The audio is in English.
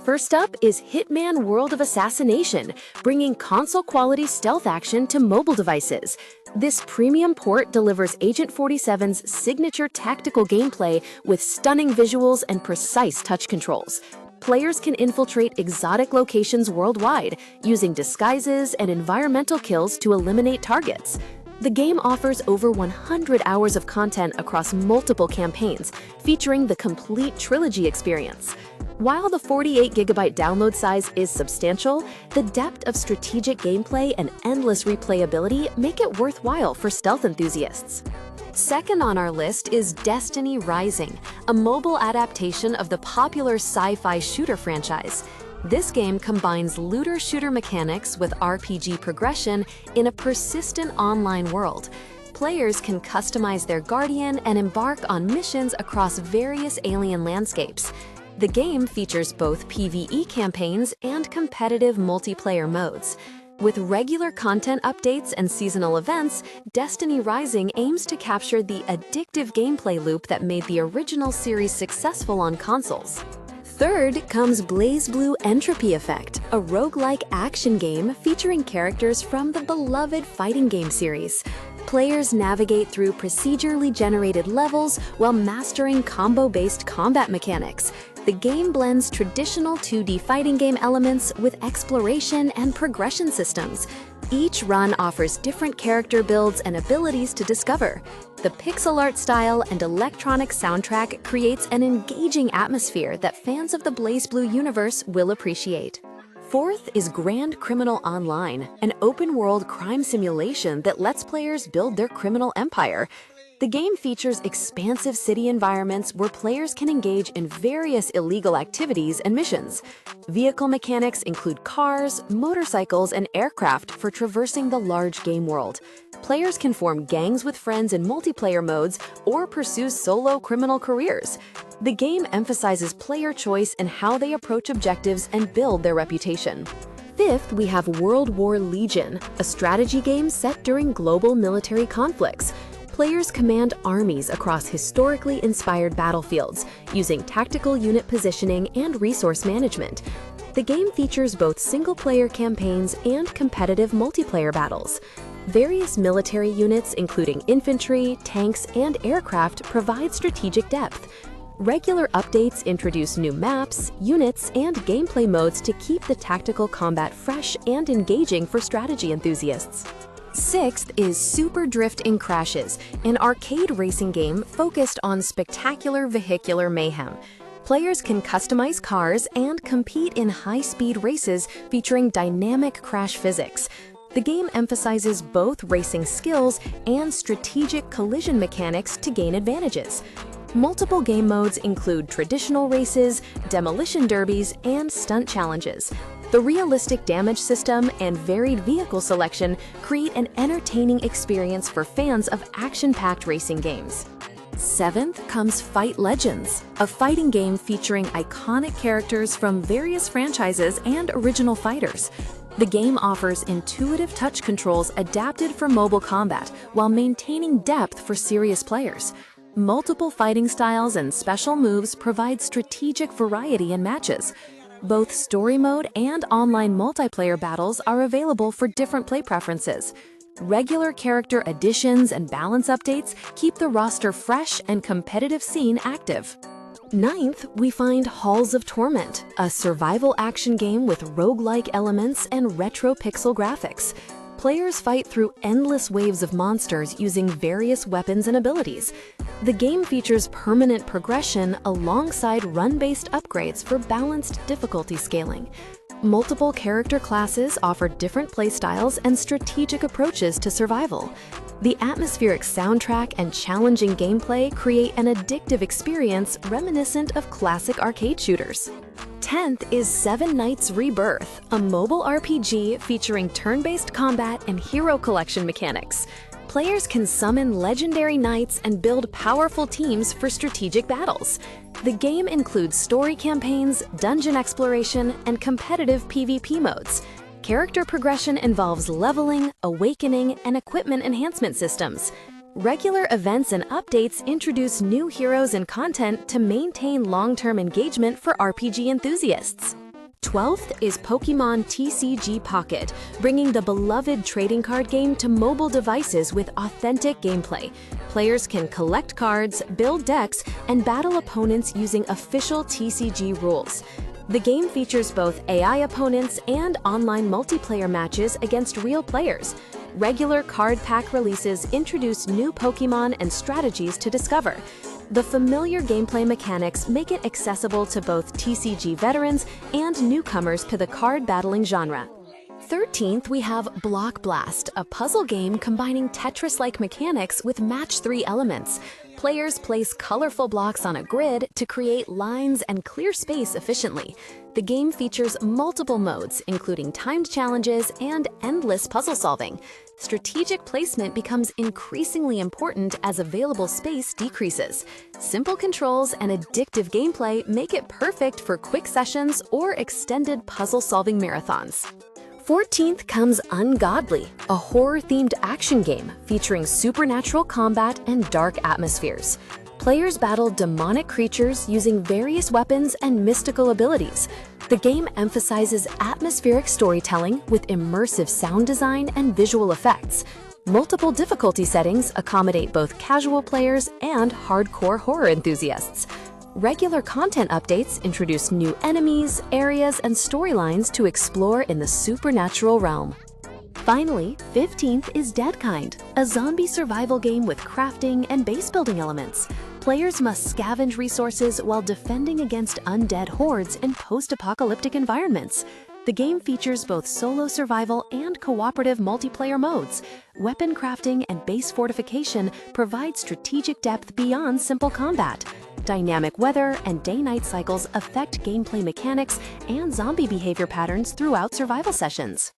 First up is Hitman World of Assassination, bringing console-quality stealth action to mobile devices. This premium port delivers Agent 47's signature tactical gameplay with stunning visuals and precise touch controls. Players can infiltrate exotic locations worldwide, using disguises and environmental kills to eliminate targets. The game offers over 100 hours of content across multiple campaigns, featuring the complete trilogy experience. While the 48GB download size is substantial, the depth of strategic gameplay and endless replayability make it worthwhile for stealth enthusiasts. Second on our list is Destiny Rising, a mobile adaptation of the popular sci-fi shooter franchise. This game combines looter-shooter mechanics with RPG progression in a persistent online world. Players can customize their Guardian and embark on missions across various alien landscapes. The game features both PvE campaigns and competitive multiplayer modes. With regular content updates and seasonal events, Destiny Rising aims to capture the addictive gameplay loop that made the original series successful on consoles. Third comes BlazBlue Entropy Effect, a roguelike action game featuring characters from the beloved fighting game series. Players navigate through procedurally generated levels while mastering combo-based combat mechanics. The game blends traditional 2D fighting game elements with exploration and progression systems. Each run offers different character builds and abilities to discover. The pixel art style and electronic soundtrack creates an engaging atmosphere that fans of the BlazBlue universe will appreciate. Fourth is Grand Criminal Online, an open-world crime simulation that lets players build their criminal empire. The game features expansive city environments where players can engage in various illegal activities and missions. Vehicle mechanics include cars, motorcycles, and aircraft for traversing the large game world. Players can form gangs with friends in multiplayer modes or pursue solo criminal careers. The game emphasizes player choice in how they approach objectives and build their reputation. Fifth, we have World War Legion, a strategy game set during global military conflicts. Players command armies across historically inspired battlefields, using tactical unit positioning and resource management. The game features both single-player campaigns and competitive multiplayer battles. Various military units, including infantry, tanks, and aircraft, provide strategic depth. Regular updates introduce new maps, units, and gameplay modes to keep the tactical combat fresh and engaging for strategy enthusiasts. Sixth is Super Drifting Crashes, an arcade racing game focused on spectacular vehicular mayhem. Players can customize cars and compete in high-speed races featuring dynamic crash physics. The game emphasizes both racing skills and strategic collision mechanics to gain advantages. Multiple game modes include traditional races, demolition derbies, and stunt challenges. The realistic damage system and varied vehicle selection create an entertaining experience for fans of action-packed racing games. Seventh comes Fight Legends, a fighting game featuring iconic characters from various franchises and original fighters. The game offers intuitive touch controls adapted for mobile combat while maintaining depth for serious players. Multiple fighting styles and special moves provide strategic variety in matches. Both story mode and online multiplayer battles are available for different play preferences. Regular character additions and balance updates keep the roster fresh and competitive scene active. Ninth, we find Halls of Torment, a survival action game with roguelike elements and retro pixel graphics. Players fight through endless waves of monsters using various weapons and abilities. The game features permanent progression alongside run-based upgrades for balanced difficulty scaling. Multiple character classes offer different playstyles and strategic approaches to survival. The atmospheric soundtrack and challenging gameplay create an addictive experience reminiscent of classic arcade shooters. 10th is Seven Knights Rebirth, a mobile RPG featuring turn-based combat and hero collection mechanics. Players can summon legendary knights and build powerful teams for strategic battles. The game includes story campaigns, dungeon exploration, and competitive PvP modes. Character progression involves leveling, awakening, and equipment enhancement systems. Regular events and updates introduce new heroes and content to maintain long-term engagement for RPG enthusiasts. 12th is Pokémon TCG Pocket, bringing the beloved trading card game to mobile devices with authentic gameplay. Players can collect cards, build decks, and battle opponents using official TCG rules. The game features both AI opponents and online multiplayer matches against real players. Regular card pack releases introduce new Pokémon and strategies to discover. The familiar gameplay mechanics make it accessible to both TCG veterans and newcomers to the card battling genre. 13th, we have Block Blast, a puzzle game combining Tetris-like mechanics with match-3 elements. Players place colorful blocks on a grid to create lines and clear space efficiently. The game features multiple modes, including timed challenges and endless puzzle solving. Strategic placement becomes increasingly important as available space decreases. Simple controls and addictive gameplay make it perfect for quick sessions or extended puzzle-solving marathons. 14th comes Ungodly, a horror-themed action game featuring supernatural combat and dark atmospheres. Players battle demonic creatures using various weapons and mystical abilities. The game emphasizes atmospheric storytelling with immersive sound design and visual effects. Multiple difficulty settings accommodate both casual players and hardcore horror enthusiasts. Regular content updates introduce new enemies, areas, and storylines to explore in the supernatural realm. Finally, 15th is Deadkind, a zombie survival game with crafting and base-building elements. Players must scavenge resources while defending against undead hordes in post-apocalyptic environments. The game features both solo survival and cooperative multiplayer modes. Weapon crafting and base fortification provide strategic depth beyond simple combat. Dynamic weather and day-night cycles affect gameplay mechanics and zombie behavior patterns throughout survival sessions.